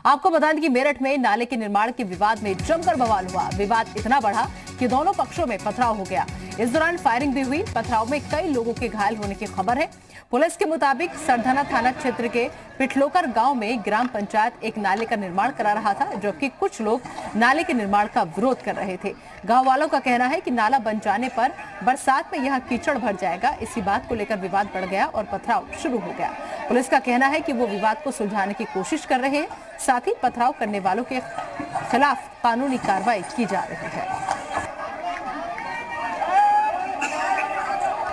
आपको बता दें कि मेरठ में नाले के निर्माण के विवाद में जमकर बवाल हुआ। विवाद इतना बढ़ा कि दोनों पक्षों में पथराव हो गया। इस दौरान फायरिंग भी हुई। पथराव में कई लोगों के घायल होने की खबर है। पुलिस के मुताबिक सरधना थाना क्षेत्र के पिठलोकर गांव में ग्राम पंचायत एक नाले का निर्माण करा रहा था, जबकि कुछ लोग नाले के निर्माण का विरोध कर रहे थे। गांव वालों का कहना है कि नाला बन जाने पर बरसात में यहां कीचड़ भर जाएगा। इसी बात को लेकर विवाद बढ़ गया और पथराव शुरू हो गया। पुलिस का कहना है कि वो विवाद को सुलझाने की कोशिश कर रहे हैं, साथ ही पथराव करने वालों के खिलाफ कानूनी कार्रवाई की जा रही है।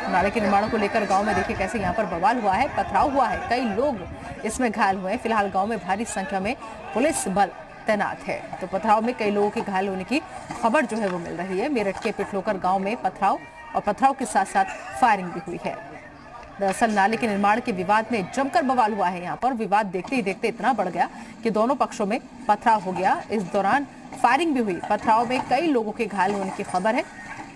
नाले के निर्माणों को लेकर गांव में देखिए कैसे यहां पर बवाल हुआ है, पथराव हुआ है, कई लोग इसमें घायल हुए हैं। फिलहाल गांव में भारी संख्या में पुलिस बल तैनात है। तो पथराव में कई लोगों के घायल होने की खबर जो है वो मिल रही है। मेरठ के पिठलोकर गांव में पथराव के साथ साथ फायरिंग भी हुई है। दरअसल नाले के निर्माण के विवाद में जमकर बवाल हुआ है। यहाँ पर विवाद देखते ही देखते इतना बढ़ गया कि दोनों पक्षों में पथराव हो गया। इस दौरान फायरिंग भी हुई। पथराव में कई लोगों के घायल होने की खबर है।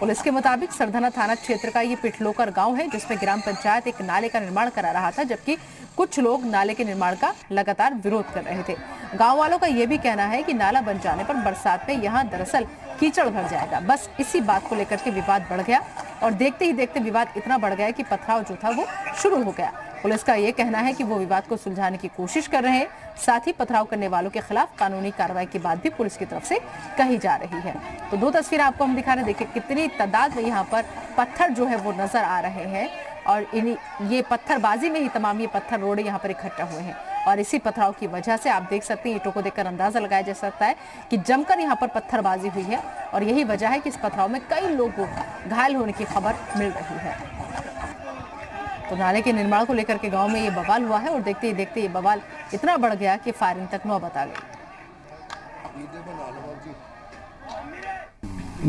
पुलिस के मुताबिक सरधना थाना क्षेत्र का ये पिठलोकर गांव है, जिसमें ग्राम पंचायत एक नाले का निर्माण करा रहा था, जबकि कुछ लोग नाले के निर्माण का लगातार विरोध कर रहे थे। गांव वालों का यह भी कहना है कि नाला बन जाने पर बरसात में यहां दरअसल कीचड़ भर जाएगा। बस इसी बात को लेकर के विवाद बढ़ गया और देखते ही देखते विवाद इतना बढ़ गया कि पथराव जो था वो शुरू हो गया। पुलिस का ये कहना है कि वो विवाद को सुलझाने की कोशिश कर रहे हैं, साथ ही पथराव करने वालों के खिलाफ कानूनी कार्रवाई की बात भी पुलिस की तरफ से कही जा रही है। तो दो तस्वीरें आपको हम दिखा रहे हैं। देखिए कितनी तादाद में यहाँ पर पत्थर जो है वो नजर आ रहे हैं और ये पत्थरबाजी में ही तमाम ये पत्थर रोड़े यहाँ पर इकट्ठा हुए हैं। और इसी पथराव की वजह से आप देख सकते हैं, ईंटों को देखकर अंदाजा लगाया जा सकता है कि जमकर यहाँ पर पत्थरबाजी हुई है और यही वजह है कि इस पथराव में कई लोगों को घायल होने की खबर मिल रही है। तो नाले के निर्माण को लेकर के गांव में ये बवाल हुआ है और देखते ही देखते ये बवाल इतना बढ़ गया कि फायरिंग तक नौबत आ गई।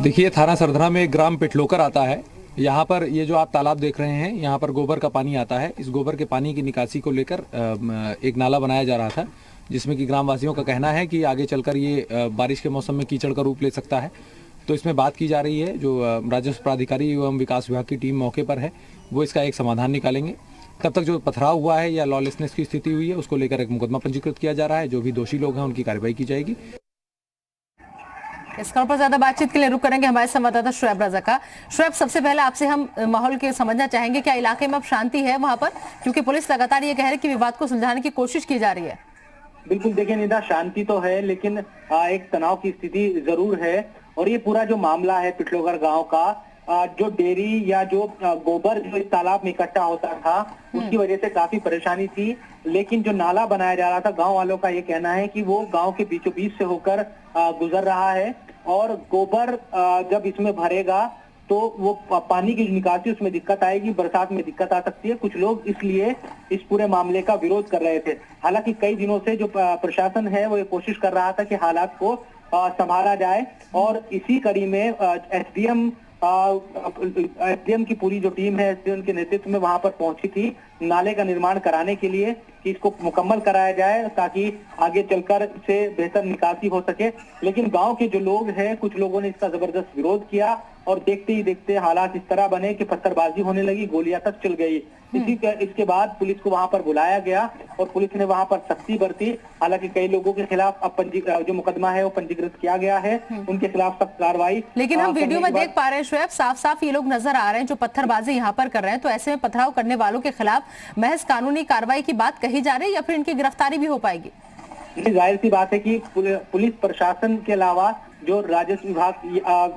देखिए थाना सरधना में ग्राम पिठलोकर आता है। यहाँ पर ये जो आप तालाब देख रहे हैं, यहाँ पर गोबर का पानी आता है। इस गोबर के पानी की निकासी को लेकर एक नाला बनाया जा रहा था, जिसमें कि ग्रामवासियों का कहना है कि आगे चलकर ये बारिश के मौसम में कीचड़ का रूप ले सकता है। तो इसमें बात की जा रही है। जो राजस्व प्राधिकारी एवं विकास विभाग की टीम मौके पर है, वो इसका एक समाधान निकालेंगे। तब तक जो पथराव हुआ है या लॉलेसनेस की स्थिति हुई है, उसको लेकर एक मुकदमा पंजीकृत किया जा रहा है। जो भी दोषी लोग हैं उनकी कार्रवाई की जाएगी। इस खबर पर ज्यादा बातचीत के लिए रुक करेंगे हमारे संवाददाता शुएब रजा का। शुएब, सबसे पहले आपसे हम माहौल के समझना चाहेंगे, क्या इलाके में अब शांति है वहां पर, क्योंकि पुलिस लगातार ये कह रही है कि विवाद को सुलझाने की कोशिश की जा रही है। बिल्कुल, देखिए निदा, शांति तो है लेकिन एक तनाव की स्थिति जरूर है। और ये पूरा जो मामला है पिठलोकर गांव का, जो डेयरी या जो गोबर जो इस तालाब में इकट्ठा होता था, उसकी वजह से काफी परेशानी थी। लेकिन जो नाला बनाया जा रहा था, गांव वालों का ये कहना है कि वो गांव के बीचों बीच से होकर गुजर रहा है और गोबर जब इसमें भरेगा तो वो पानी की निकासी उसमें दिक्कत आएगी, बरसात में दिक्कत आ सकती है। कुछ लोग इसलिए इस पूरे मामले का विरोध कर रहे थे। हालांकि कई दिनों से जो प्रशासन है वो ये कोशिश कर रहा था कि हालात को संभाला जाए और इसी कड़ी में एसडीएम की पूरी जो टीम है, एसडीएम के नेतृत्व में वहां पर पहुंची थी नाले का निर्माण कराने के लिए कि इसको मुकम्मल कराया जाए ताकि आगे चलकर से बेहतर निकासी हो सके। लेकिन गांव के जो लोग हैं, कुछ लोगों ने इसका जबरदस्त विरोध किया और देखते ही देखते हालात इस तरह बने कि पत्थरबाजी होने लगी, गोलियां तक चल गई। इसके बाद पुलिस को वहां पर बुलाया गया और पुलिस ने वहां पर सख्ती बरती। हालांकि कई लोगों के खिलाफ अब जो मुकदमा है वो पंजीकृत किया गया है, उनके खिलाफ सख्त कार्रवाई। लेकिन हम वीडियो में देख पा रहे हैं शुएब, साफ साफ ये लोग नजर आ रहे हैं जो पत्थरबाजी यहाँ पर कर रहे हैं। तो ऐसे में पथराव करने वालों के खिलाफ महज कानूनी कार्रवाई की बात कही जा रही है या फिर इनकी गिरफ्तारी भी हो पाएगी? जाहिर सी बात है कि पुलिस प्रशासन के अलावा जो राजस्व विभाग,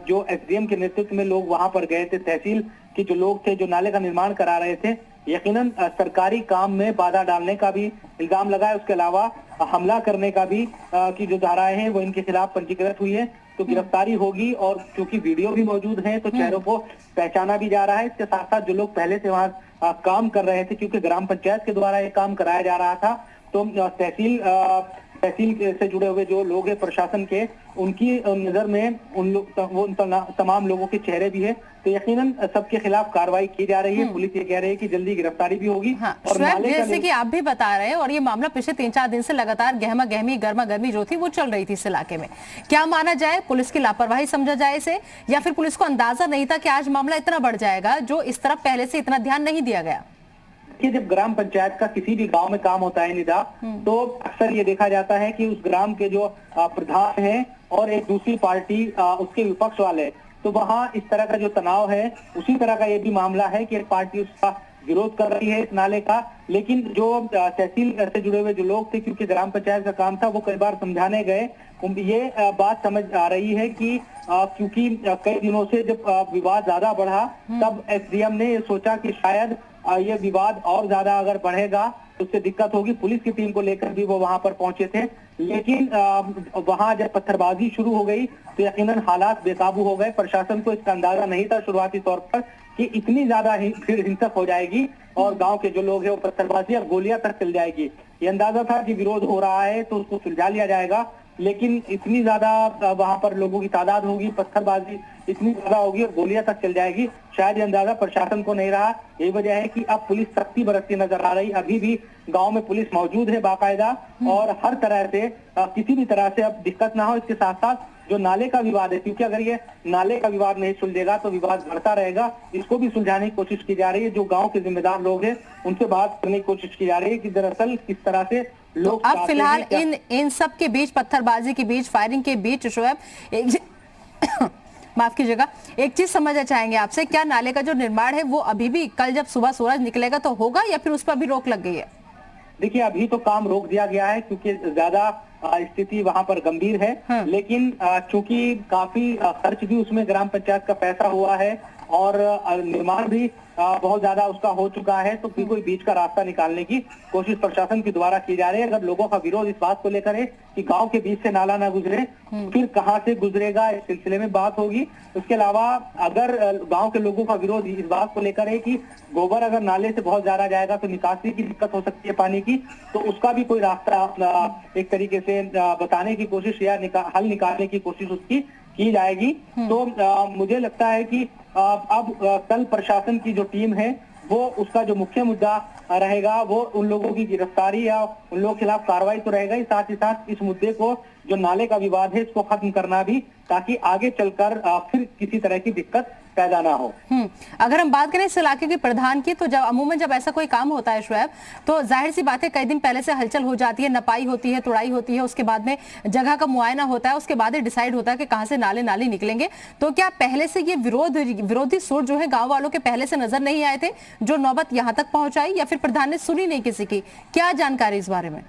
जो एसडीएम के नेतृत्व में लोग वहां पर गए थे, तहसील के जो लोग थे जो नाले का निर्माण करा रहे थे, यकीनन सरकारी काम में बाधा डालने का भी इल्जाम लगा है। उसके अलावा हमला करने का भी की जो धाराएं हैं वो इनके खिलाफ पंजीकृत हुई है। तो गिरफ्तारी होगी और क्योंकि वीडियो भी मौजूद है तो चेहरों को पहचाना भी जा रहा है। इसके साथ साथ जो लोग पहले से वहाँ काम कर रहे थे, क्योंकि ग्राम पंचायत के द्वारा ये काम कराया जा रहा था, तो तहसील से जुड़े हुए जो लोग हैं प्रशासन के, उनकी नजर में उन तमाम लोगों के चेहरे भी है। तो यकीनन सबके खिलाफ कार्रवाई की जा रही है। पुलिस ये कह रही है कि जल्दी गिरफ्तारी भी होगी। हाँ, और जैसे कि आप भी बता रहे हैं और ये मामला पिछले 3-4 दिन से लगातार गर्मा गर्मी जो थी वो चल रही थी इस इलाके में, क्या माना जाए, पुलिस की लापरवाही समझा जाए इसे, या फिर पुलिस को अंदाजा नहीं था कि आज मामला इतना बढ़ जाएगा, जो इस तरफ पहले से इतना ध्यान नहीं दिया गया? कि जब ग्राम पंचायत का किसी भी गांव में काम होता है निदा, तो अक्सर ये देखा जाता है कि उस ग्राम के जो प्रधान है और एक दूसरी पार्टी उसके विपक्ष वाले, तो वहां इस तरह का जो तनाव है, उसी तरह का ये भी मामला है कि एक पार्टी उसका विरोध कर रही है इस नाले का। लेकिन जो तहसील से जुड़े हुए जो लोग थे, क्योंकि ग्राम पंचायत का काम था, वो कई बार समझाने गए। ये बात समझ आ रही है कि क्योंकि कई दिनों से जब विवाद ज्यादा बढ़ा, तब एसडीएम ने ये सोचा कि शायद ये विवाद और ज्यादा अगर बढ़ेगा तो उससे दिक्कत होगी। पुलिस की टीम को लेकर भी वो वहां पर पहुंचे थे, लेकिन वहां जब पत्थरबाजी शुरू हो गई तो यकीनन हालात बेकाबू हो गए। प्रशासन को इसका अंदाजा नहीं था शुरुआती तौर पर कि इतनी ज्यादा भीड़ हिंसक हो जाएगी और गांव के जो लोग हैं वो पत्थरबाजी और गोलियां तक चल जाएगी। ये अंदाजा था कि विरोध हो रहा है तो उसको सुलझा लिया जाएगा, लेकिन इतनी ज्यादा वहां पर लोगों की तादाद होगी, पत्थरबाजी इतनी ज्यादा होगी और गोलियां तक चल जाएगी, शायद ये अंदाजा प्रशासन को नहीं रहा। यही वजह है कि अब पुलिस सख्ती बरतती नजर आ रही। अभी भी गांव में पुलिस मौजूद है बाकायदा, और हर तरह से किसी भी तरह से अब दिक्कत ना हो। इसके साथ साथ जो नाले का विवाद है, क्योंकि अगर ये नाले का विवाद नहीं सुलझेगा तो विवाद बढ़ता रहेगा, इसको भी सुलझाने की कोशिश की जा रही है। जो गांव के जिम्मेदार लोग हैं उनसे बात करने की कोशिश की जा रही है कि दरअसल किस तरह से लोग तो अब फिलहाल इन सब के बीच, पत्थरबाजी के बीच, फायरिंग के बीच, शोएब माफ कीजिएगा, एक चीज समझना चाहेंगे आपसे, क्या नाले का जो निर्माण है वो अभी भी कल जब सुबह सूरज निकलेगा तो होगा, या फिर उस पर भी रोक लग गई है? देखिए, अभी तो काम रोक दिया गया है क्योंकि ज्यादा स्थिति वहां पर गंभीर है। लेकिन चूंकि काफी खर्च भी उसमें ग्राम पंचायत का पैसा हुआ है और निर्माण भी बहुत ज्यादा उसका हो चुका है, तो कोई बीच का रास्ता निकालने की कोशिश प्रशासन के द्वारा की जा रही है। अगर लोगों का विरोध इस बात को लेकर है कि गांव के बीच से नाला ना गुजरे, फिर कहां से गुजरेगा, इस सिलसिले में बात होगी। उसके अलावा अगर गांव के लोगों का विरोध इस बात को लेकर है कि गोबर अगर नाले से बहुत ज्यादा जाएगा तो निकासी की दिक्कत हो सकती है पानी की, तो उसका भी कोई रास्ता एक तरीके से बताने की कोशिश या हल निकालने की कोशिश उसकी की जाएगी। तो मुझे लगता है कि अब कल प्रशासन की जो टीम है वो उसका जो मुख्य मुद्दा रहेगा वो उन लोगों की गिरफ्तारी या उन लोगों के खिलाफ कार्रवाई तो रहेगा ही, साथ ही साथ इस मुद्दे को जो नाले का विवाद है इसको खत्म करना भी, ताकि आगे चलकर फिर किसी तरह की दिक्कत पैदा ना हो। अगर हम बात करें इस इलाके के प्रधान की, तो अमूमन जब ऐसा कोई काम होता है शोएब, तो जाहिर सी बात है कई दिन पहले से हलचल हो जाती है, नपाई होती है, तुड़ाई होती है, उसके बाद में जगह का मुआयना होता है, उसके बाद डिसाइड होता है कि कहां से नाले नाली निकलेंगे। तो क्या पहले से ये विरोधी सुर जो है गाँव वालों के पहले से नजर नहीं आए थे, जो नौबत यहाँ तक पहुंचाई, या फिर प्रधान ने सुनी नहीं किसी की? क्या जानकारी इस बारे में?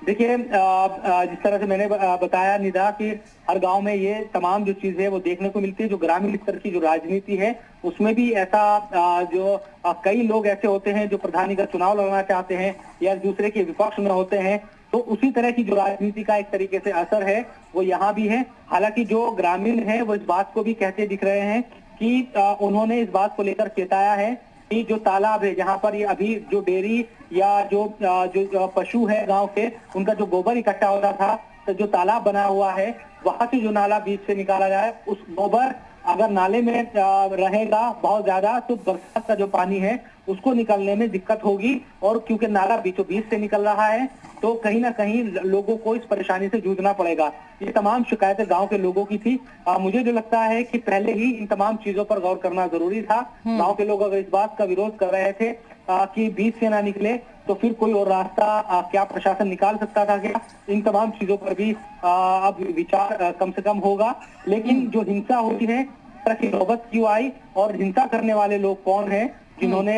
देखिए, जिस तरह से मैंने बताया निदा कि हर गांव में ये तमाम जो चीजें वो देखने को मिलती है। जो ग्रामीण स्तर की जो राजनीति है उसमें भी ऐसा जो कई लोग ऐसे होते हैं जो प्रधानी का चुनाव लड़ना चाहते हैं या दूसरे के विपक्ष में होते हैं, तो उसी तरह की जो राजनीति का एक तरीके से असर है वो यहाँ भी है। हालांकि जो ग्रामीण है वो इस बात को भी कहते दिख रहे हैं कि उन्होंने इस बात को लेकर चेताया है कि जो तालाब है जहां पर ये अभी जो डेयरी या जो पशु है गांव के, उनका जो गोबर इकट्ठा हो रहा था, तो जो तालाब बना हुआ है वहां से जो नाला बीच से निकाला जाए, उस गोबर अगर नाले में रहेगा बहुत ज्यादा तो बरसात का जो पानी है उसको निकलने में दिक्कत होगी। और क्योंकि नाला बीचों बीच से निकल रहा है तो कहीं ना कहीं लोगों को इस परेशानी से जूझना पड़ेगा। ये तमाम शिकायतें गांव के लोगों की थी। मुझे जो लगता है कि पहले ही इन तमाम चीजों पर गौर करना जरूरी था। गांव के लोग अगर इस बात का विरोध कर रहे थे कि बीच से ना निकले, तो फिर कोई और रास्ता क्या प्रशासन निकाल सकता था क्या? इन तमाम चीजों पर भी अब विचार कम से कम होगा। लेकिन जो हिंसा होती है, तरह की नौबत क्यों आई और हिंसा करने वाले लोग कौन हैं जिन्होंने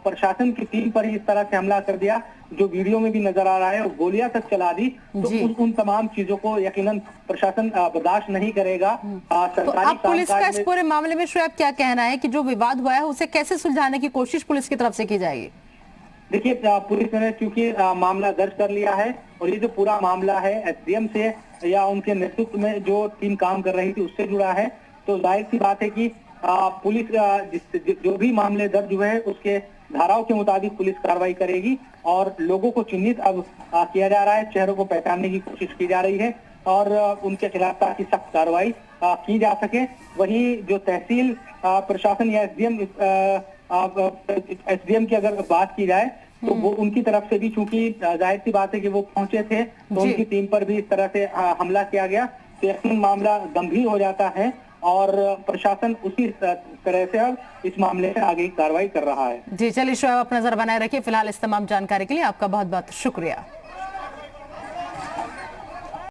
प्रशासन की टीम पर ही इस तरह से हमला कर दिया, जो वीडियो में भी नजर आ रहा है, और गोलियां तक चला दी, तो उन तमाम चीजों को यकीनन प्रशासन बर्दाश्त नहीं करेगा। तो अब पुलिस का इस पूरे मामले में शोएब क्या कहना है कि जो विवाद हुआ है उसे कैसे सुलझाने की कोशिश पुलिस की तरफ से की जाएगी? देखिए, पुलिस ने चूंकि मामला दर्ज कर लिया है और ये जो पूरा मामला है एसडीएम से या उनके नेतृत्व में जो टीम काम कर रही थी उससे जुड़ा है, तो जाहिर सी बात है कि पुलिस जो भी मामले दर्ज हुए हैं उसके धाराओं के मुताबिक पुलिस कार्रवाई करेगी और लोगों को चिन्हित अब किया जा रहा है, चेहरों को पहचानने की कोशिश की जा रही है और उनके खिलाफ ताकि सख्त कार्रवाई की जा सके। वहीं जो तहसील प्रशासन या एसडीएम की अगर बात की जाए तो वो उनकी तरफ से भी, चूंकि जाहिर सी बात है कि वो पहुंचे थे तो उनकी टीम पर भी इस तरह से हमला किया गया, तो यकीन मामला गंभीर हो जाता है और प्रशासन उसी तरह से अब इस मामले में आगे की कार्रवाई कर रहा है। जी चलिए शोएब, आप नजर बनाए रखिए। फिलहाल इस तमाम जानकारी के लिए आपका बहुत बहुत शुक्रिया।